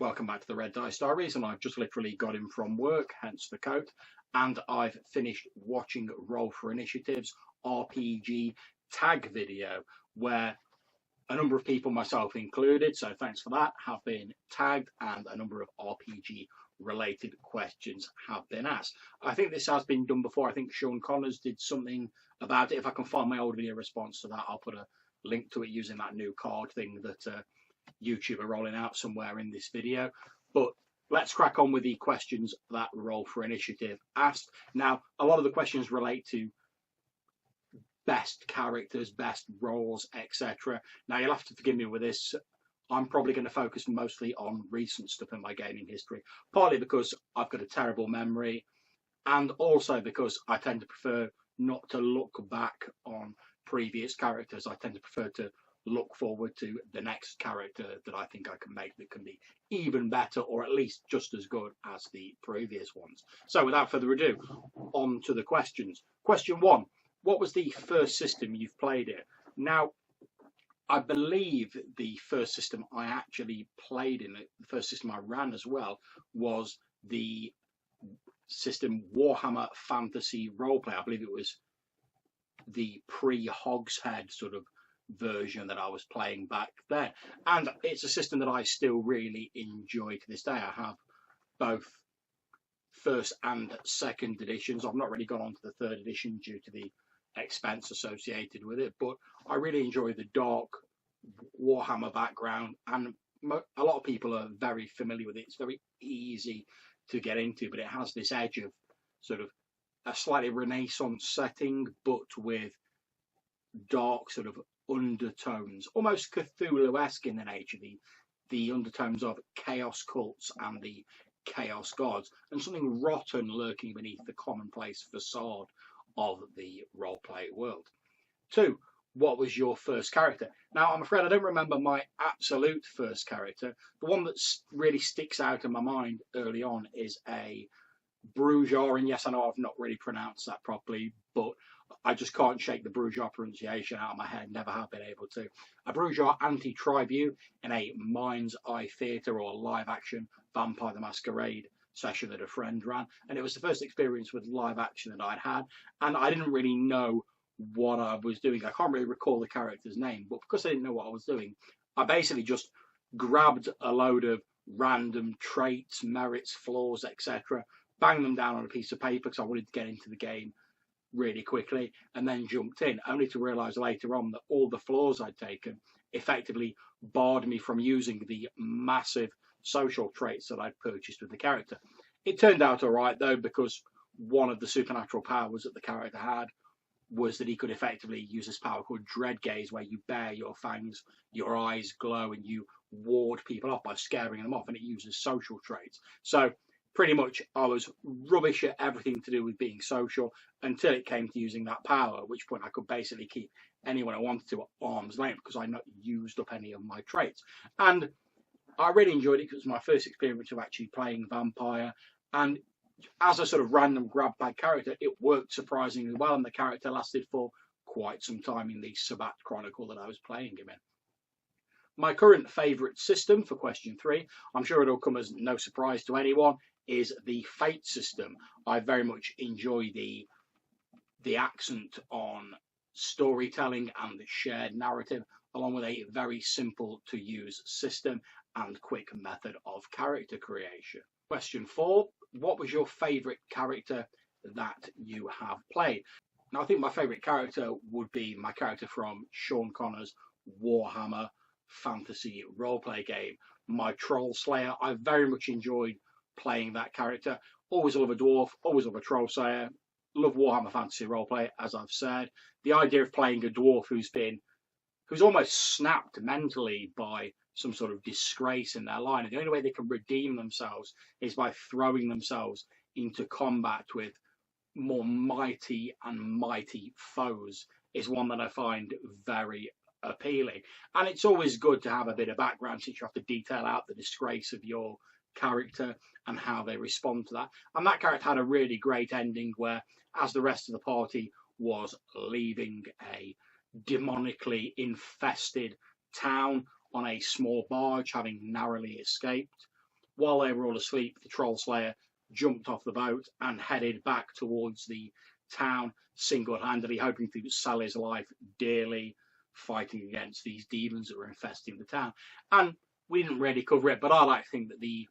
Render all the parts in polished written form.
Welcome back to the Red Dice Diaries, and I've just literally got in from work, hence the coat, and I've finished watching Roll for Initiative's RPG tag video, where a number of people, myself included, so thanks for that, have been tagged, and a number of RPG related questions have been asked. I think this has been done before. I think Sean Connors did something about it. If I can find my old video response to that, I'll put a link to it using that new card thing that YouTube are rolling out somewhere in this video. But let's crack on with the questions that Roll for Initiative asked. Now, a lot of the questions relate to best characters, best roles, etc. Now, you'll have to forgive me with this. I'm probably going to focus mostly on recent stuff in my gaming history, partly because I've got a terrible memory, and also because I tend to prefer not to look back on previous characters. I tend to prefer to look forward to the next character that I think I can make that can be even better, or at least just as good as the previous ones. So without further ado, on to the questions. Question one: what was the first system you've played in? Now, I believe the first system I actually played in, the first system I ran as well, was the system Warhammer Fantasy Roleplay. I believe it was the pre-Hogshead sort of version that I was playing back then, and it's a system that I still really enjoy to this day. I have both first and second editions. I've not really gone on to the third edition due to the expense associated with it, but I really enjoy the dark Warhammer background, and a lot of people are very familiar with it. It's very easy to get into, but it has this edge of sort of a slightly Renaissance setting, but with dark sort of undertones, almost Cthulhu-esque in the nature, the undertones of chaos cults and the chaos gods, and something rotten lurking beneath the commonplace facade of the roleplay world. 2. What was your first character? Now, I'm afraid I don't remember my absolute first character. The one that really sticks out in my mind early on is a Brujar, and yes, I know I've not really pronounced that properly, but I just can't shake the Brujar pronunciation out of my head, never have been able to. A Brujar anti-tribu in a Mind's Eye Theatre or live action Vampire the Masquerade session that a friend ran, and it was the first experience with live action that I'd had, and I didn't really know what I was doing. I can't really recall the character's name, but because I didn't know what I was doing, I basically just grabbed a load of random traits, merits, flaws, etc., banged them down on a piece of paper because I wanted to get into the game really quickly, and then jumped in, only to realise later on that all the flaws I'd taken effectively barred me from using the massive social traits that I'd purchased with the character. It turned out all right, though, because one of the supernatural powers that the character had was that he could effectively use this power called Dread Gaze, where you bare your fangs, your eyes glow, and you ward people off by scaring them off, and it uses social traits. So pretty much I was rubbish at everything to do with being social until it came to using that power, at which point I could basically keep anyone I wanted to at arm's length because I'd not used up any of my traits. And I really enjoyed it because it was my first experience of actually playing Vampire, and as a sort of random grab bag character, it worked surprisingly well, and the character lasted for quite some time in the Sabbat Chronicle that I was playing him in. My current favourite system for question 3, I'm sure it'll come as no surprise to anyone, is the Fate system. I very much enjoy the accent on storytelling and the shared narrative, along with a very simple to use system and quick method of character creation. Question 4, what was your favourite character that you have played? Now, I think my favourite character would be my character from Sean Connors' Warhammer Fantasy roleplay game, my Troll Slayer. I very much enjoyed playing that character. Always love a dwarf, always love a Troll Slayer, love Warhammer Fantasy roleplay, as I've said. The idea of playing a dwarf who's almost snapped mentally by some sort of disgrace in their line, and the only way they can redeem themselves is by throwing themselves into combat with more mighty and mighty foes, is one that I find very appealing. And it's always good to have a bit of background, since you have to detail out the disgrace of your character and how they respond to that. And that character had a really great ending where, as the rest of the party was leaving a demonically infested town on a small barge, having narrowly escaped, while they were all asleep, the Troll Slayer jumped off the boat and headed back towards the town single-handedly, hoping to sell his life dearly, fighting against these demons that were infesting the town. And we didn't really cover it, but I like to think that the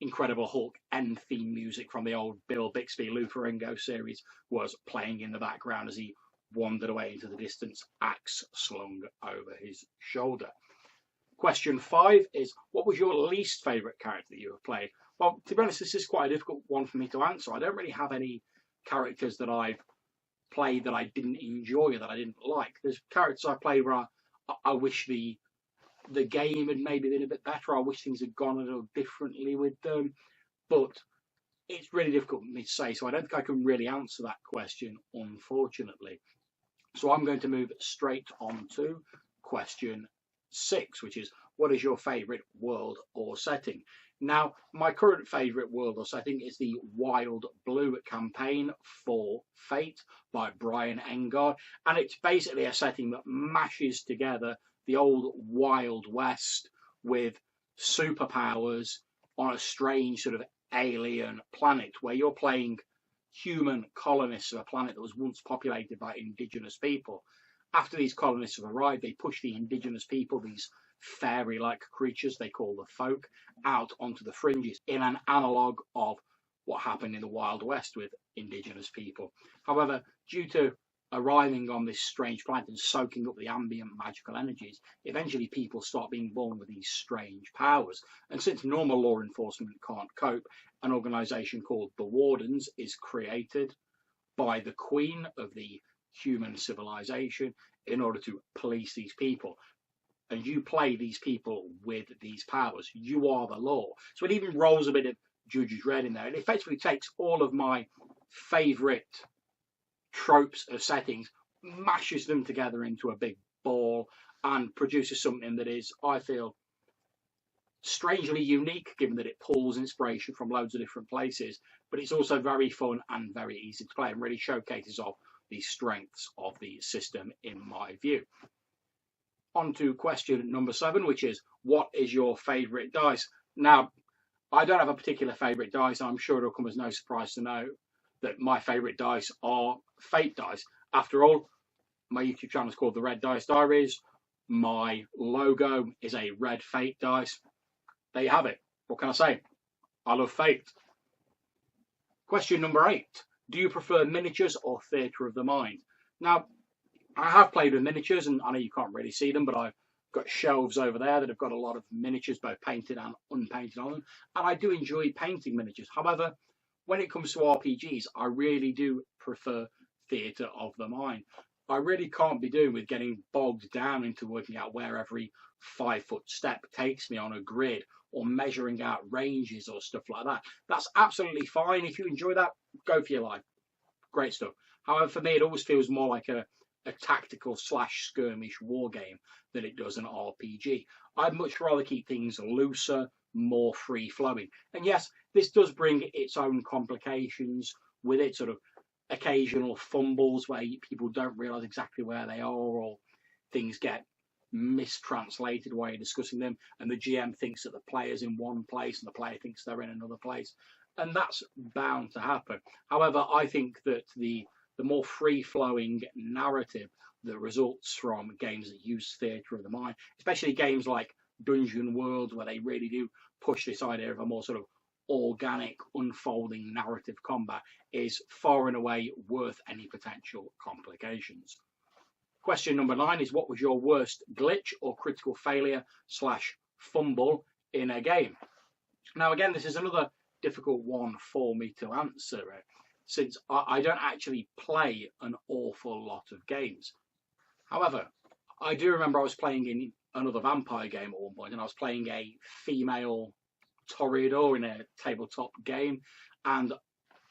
Incredible Hulk end theme music from the old Bill Bixby, Lou Ferrigno series was playing in the background as he wandered away into the distance, axe slung over his shoulder. Question 5 is, what was your least favourite character that you have played? Well, to be honest, this is quite a difficult one for me to answer. I don't really have any characters that I've played that I didn't enjoy or that I didn't like. There's characters I played where I wish the game had maybe been a bit better. I wish things had gone a little differently with them. But it's really difficult for me to say, so I don't think I can really answer that question, unfortunately. So I'm going to move straight on to question 6, which is, what is your favourite world or setting? Now, my current favourite world or setting is the Wild Blue campaign for Fate by Brian Engard, and it's basically a setting that mashes together the old Wild West with superpowers on a strange sort of alien planet where you're playing human colonists of a planet that was once populated by indigenous people. After these colonists have arrived, they push the indigenous people, these fairy-like creatures they call the folk, out onto the fringes in an analogue of what happened in the Wild West with indigenous people. However, due to arriving on this strange planet and soaking up the ambient magical energies, eventually people start being born with these strange powers. And since normal law enforcement can't cope, an organisation called the Wardens is created by the Queen of the human civilization in order to police these people. And you play these people with these powers. You are the law. So it even rolls a bit of Judge Dredd in there. It effectively takes all of my favourite tropes of settings, mashes them together into a big ball, and produces something that is, I feel, strangely unique, given that it pulls inspiration from loads of different places, but it's also very fun and very easy to play and really showcases off the strengths of the system, in my view. On to question number 7, which is, what is your favourite dice? Now, I don't have a particular favourite dice. I'm sure it'll come as no surprise to know that my favourite dice are Fate dice. After all, my YouTube channel is called The Red Dice Diaries. My logo is a red Fate dice. There you have it. What can I say? I love Fate. Question number 8. Do you prefer miniatures or theatre of the mind? Now, I have played with miniatures, and I know you can't really see them, but I've got shelves over there that have got a lot of miniatures, both painted and unpainted on them, and I do enjoy painting miniatures. However, when it comes to RPGs, I really do prefer theatre of the mind. I really can't be doing with getting bogged down into working out where every 5-foot step takes me on a grid, or measuring out ranges or stuff like that. That's absolutely fine. If you enjoy that, go for your life. Great stuff. However, for me, it always feels more like a tactical / skirmish war game than it does an RPG. I'd much rather keep things looser, more free-flowing. And yes, this does bring its own complications with it, sort of occasional fumbles where people don't realise exactly where they are, or things get mistranslated while you're discussing them, and the GM thinks that the player's in one place and the player thinks they're in another place. And that's bound to happen. However, I think that the more free-flowing narrative that results from games that use theatre of the mind, especially games like Dungeon World, where they really do push this idea of a more sort of organic, unfolding narrative combat, is far and away worth any potential complications. Question number 9 is, what was your worst glitch or critical failure / fumble in a game? Now, again, this is another difficult one for me to answer, since I don't actually play an awful lot of games. However, I do remember I was playing in another vampire game at one point, and I was playing a female Toreador in a tabletop game, and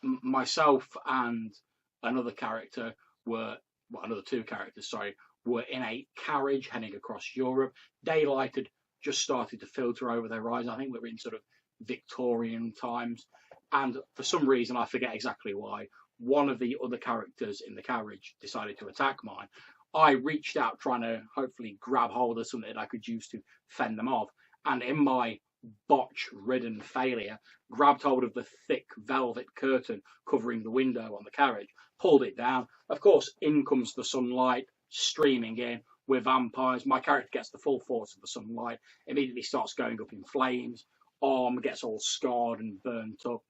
myself and another character another 2 characters, were in a carriage heading across Europe. Daylight had just started to filter over their horizon. I think we were in sort of Victorian times. And for some reason, I forget exactly why, one of the other characters in the carriage decided to attack mine. I reached out trying to hopefully grab hold of something that I could use to fend them off. And in my botch-ridden failure, grabbed hold of the thick velvet curtain covering the window on the carriage, pulled it down. Of course, in comes the sunlight streaming in. We're vampires. My character gets the full force of the sunlight, immediately starts going up in flames, arm gets all scarred and burnt up.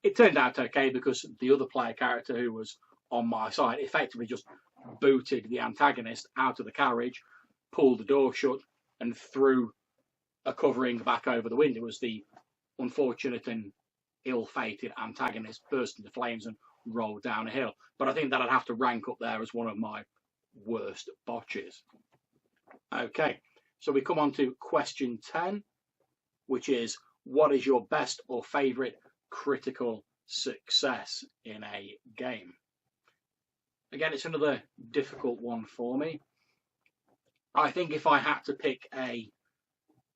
It turned out okay because the other player character who was on my side effectively just booted the antagonist out of the carriage, pulled the door shut, and threw a covering back over the window as the unfortunate and ill-fated antagonist burst into flames and rolled down a hill. But I think that I'd have to rank up there as one of my worst botches. Okay, so we come on to question 10, which is, what is your best or favourite critical success in a game? Again, it's another difficult one for me. I think if I had to pick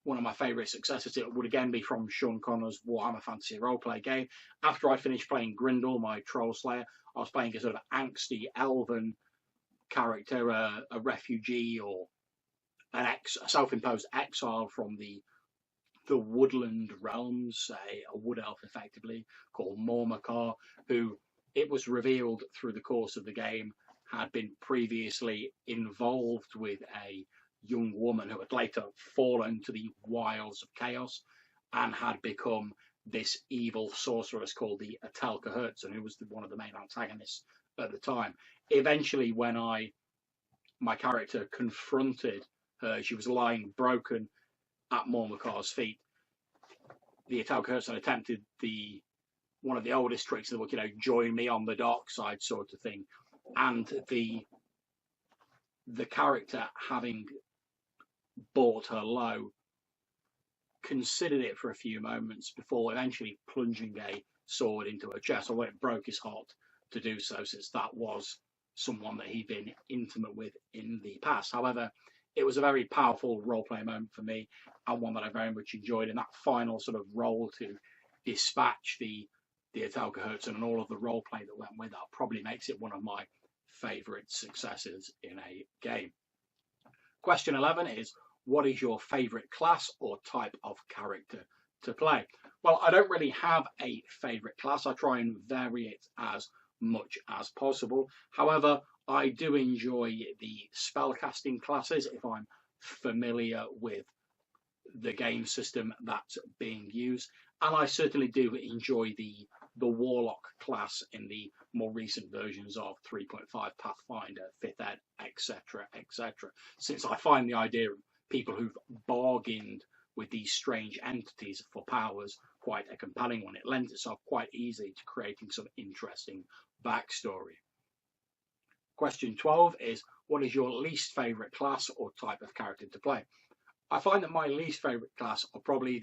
one of my favourite successes, it would again be from Sean Connor's Warhammer Fantasy roleplay game. After I finished playing Grindel, my Troll Slayer, I was playing a sort of angsty elven character, a refugee or a self-imposed exile from the woodland realms, a wood elf effectively, called Mormakar, who it was revealed through the course of the game had been previously involved with a young woman who had later fallen to the wiles of chaos and had become this evil sorceress called the Atelka Herzen, who was one of the main antagonists at the time. Eventually, when my character confronted her, she was lying broken at Mormakar's feet. The Atelka Herzen attempted one of the oldest tricks in the book, join me on the dark side sort of thing. And the character, having brought her low, considered it for a few moments before eventually plunging a sword into her chest, although it broke his heart to do so, since that was someone that he'd been intimate with in the past. However, it was a very powerful role-play moment for me, and one that I very much enjoyed. And that final sort of role to dispatch the Atelka Herzen and all of the role-play that went with that probably makes it one of my favourite successes in a game. Question 11 is, what is your favourite class or type of character to play? Well, I don't really have a favourite class. I try and vary it as much as possible. However, I do enjoy the spellcasting classes if I'm familiar with the game system that's being used, and I certainly do enjoy the Warlock class in the more recent versions of 3.5 Pathfinder, 5th Ed, etc., etc. Since I find the idea of people who've bargained with these strange entities for powers quite a compelling one. It lends itself quite easily to creating some interesting backstory. Question 12 is, what is your least favourite class or type of character to play? I find that my least favourite class are probably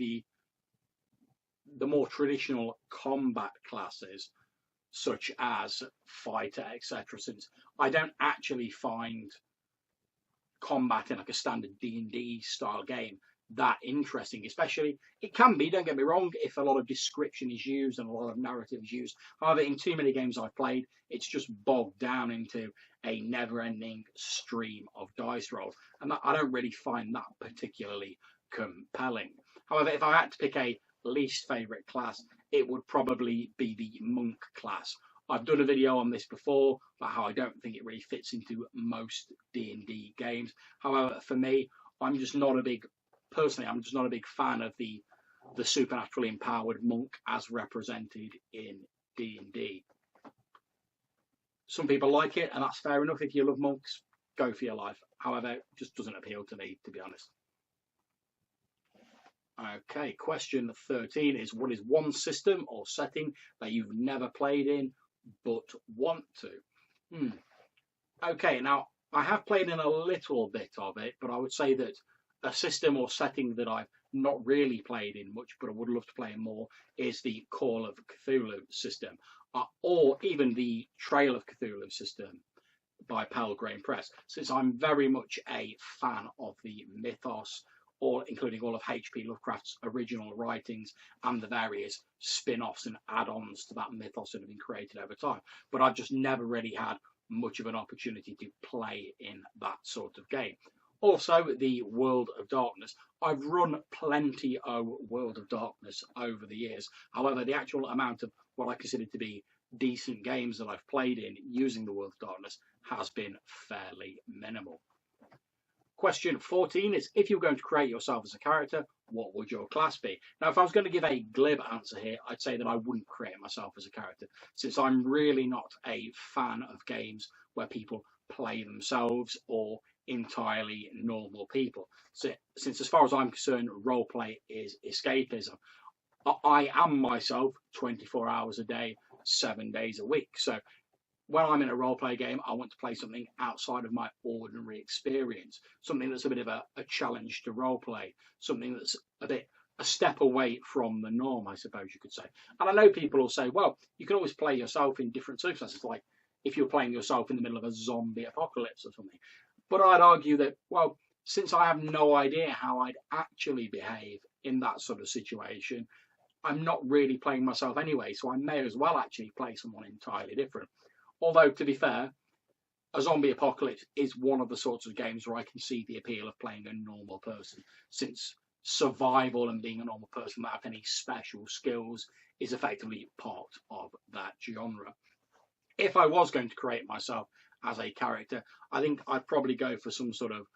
the more traditional combat classes, such as fighter, etc., since I don't actually find combat in like a standard D&D style game that interesting. Especially, it can be, don't get me wrong, if a lot of description is used and a lot of narrative is used. However, in too many games I've played, it's just bogged down into a never-ending stream of dice rolls, and I don't really find that particularly compelling. However, if I had to pick a least favourite class, it would probably be the monk class. I've done a video on this before about how I don't think it really fits into most D&D games. However, for me, I'm just not a big fan of the supernaturally empowered monk as represented in D&D. Some people like it, and that's fair enough. If you love monks, go for your life. However, it just doesn't appeal to me, to be honest. Okay, question 13 is, what is one system or setting that you've never played in but want to? Okay, now I have played in a little bit of it, but I would say that a system or setting that I've not really played in much, but I would love to play in more, is the Call of Cthulhu system, or even the Trail of Cthulhu system by Pelgrane Press, since I'm very much a fan of the mythos, including all of H.P. Lovecraft's original writings and the various spin-offs and add-ons to that mythos that have been created over time. But I've just never really had much of an opportunity to play in that sort of game. Also, the World of Darkness. I've run plenty of World of Darkness over the years. However, the actual amount of what I consider to be decent games that I've played in using the World of Darkness has been fairly minimal. Question 14 is, if you're going to create yourself as a character, what would your class be? Now, if I was going to give a glib answer here, I'd say that I wouldn't create myself as a character, since I'm really not a fan of games where people play themselves or entirely normal people. So, since as far as I'm concerned, roleplay is escapism. I am myself 24 hours a day, 7 days a week. So when I'm in a role-play game, I want to play something outside of my ordinary experience, something that's a bit of a challenge to role-play, something that's a step away from the norm, I suppose you could say. And I know people will say, well, you can always play yourself in different circumstances, like if you're playing yourself in the middle of a zombie apocalypse or something. But I'd argue that, well, since I have no idea how I'd actually behave in that sort of situation, I'm not really playing myself anyway, so I may as well actually play someone entirely different. Although, to be fair, a zombie apocalypse is one of the sorts of games where I can see the appeal of playing a normal person, since survival and being a normal person without any special skills is effectively part of that genre. If I was going to create myself as a character, I think I'd probably go for some sort of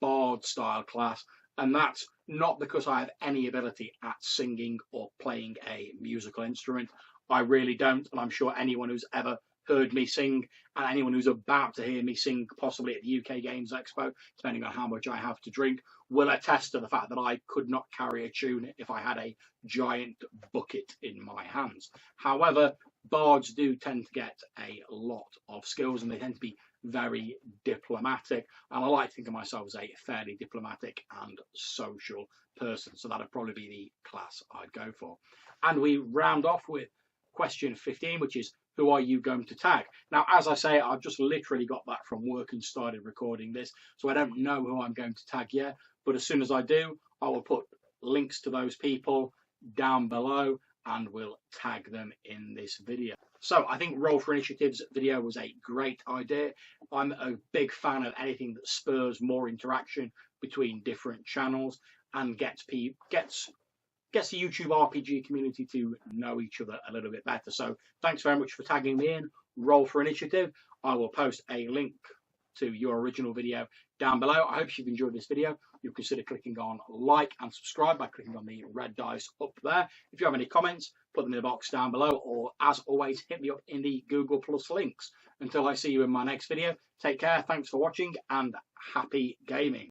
bard style class, and that's not because I have any ability at singing or playing a musical instrument. I really don't, and I'm sure anyone who's ever heard me sing, and anyone who's about to hear me sing, possibly at the UK Games Expo, depending on how much I have to drink, will attest to the fact that I could not carry a tune if I had a giant bucket in my hands. However, bards do tend to get a lot of skills, and they tend to be very diplomatic, and I like to think of myself as a fairly diplomatic and social person, so that'd probably be the class I'd go for. And we round off with question 15, which is, who are you going to tag? Now, as I say, I've just literally got back from work and started recording this, so I don't know who I'm going to tag yet, but as soon as I do, I will put links to those people down below and will tag them in this video. So I think Roll for Initiative's video was a great idea. I'm a big fan of anything that spurs more interaction between different channels and gets the YouTube RPG community to know each other a little bit better. So thanks very much for tagging me in. Roll for Initiative. I will post a link to your original video down below. I hope you've enjoyed this video. You'll consider clicking on like and subscribe by clicking on the red dice up there. If you have any comments, put them in the box down below, or as always, hit me up in the Google Plus links. Until I see you in my next video, take care, thanks for watching, and happy gaming.